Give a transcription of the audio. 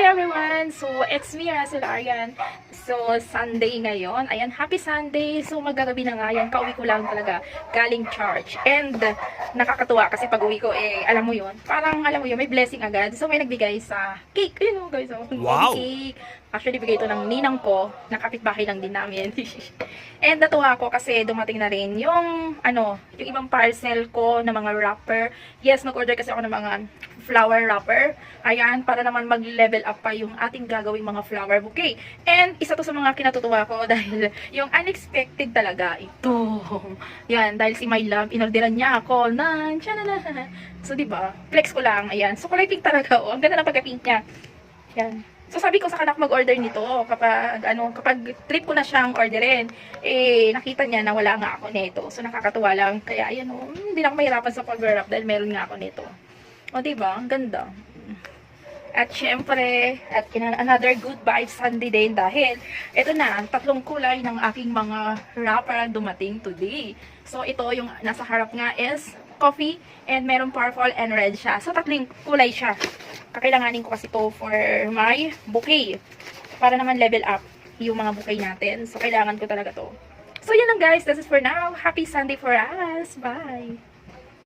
everyone! So, it's me, Russell Arian. So, Sunday ngayon. Ayan, happy Sunday. So, magagabi na nga yan. Kauwi ko lang talaga galing church. And, nakakatuwa kasi pag uwi ko, alam mo yun. Parang, alam mo yun, may blessing agad. So, may nagbigay sa cake. Ayun o, guys. Oh, wow! Cake. Actually, bigay ito ng ninang ko. Nakapitbahay lang din namin. And, natuwa ako kasi dumating na rin yung, yung ibang parcel ko na mga wrapper. Yes, nag-order kasi ako ng mga flower wrapper. Ayan, para naman mag-level up pa yung ating gagawing mga flower bouquet. And isa to sa mga kinatutuwa ko dahil yung unexpected talaga ito. Yan, dahil si My Love, inorderan niya ako ng tsanana. So, diba? Flex ko lang. Ayan. So, kulay pink talaga. Oh. Ang ganda ng pagka-pink niya. Yan. So, sabi ko sa kanak mag-order nito kapag, kapag trip ko na siyang orderin, nakita niya na wala nga ako nito. So, nakakatuwa lang. Kaya, ayan, hindi na ako mahirapan sa pag-wrap dahil meron nga ako nito. O, diba? Ang ganda. At syempre, another good vibes Sunday din dahil ito na, tatlong kulay ng aking mga wrapper dumating today. So, ito yung nasa harap nga is coffee and meron purple and red siya. So, tatlong kulay siya. Kakailanganin ko kasi ito for my bouquet. Para naman level up yung mga bouquet natin. So, kailangan ko talaga to. So, yun lang guys. This is for now. Happy Sunday for us. Bye!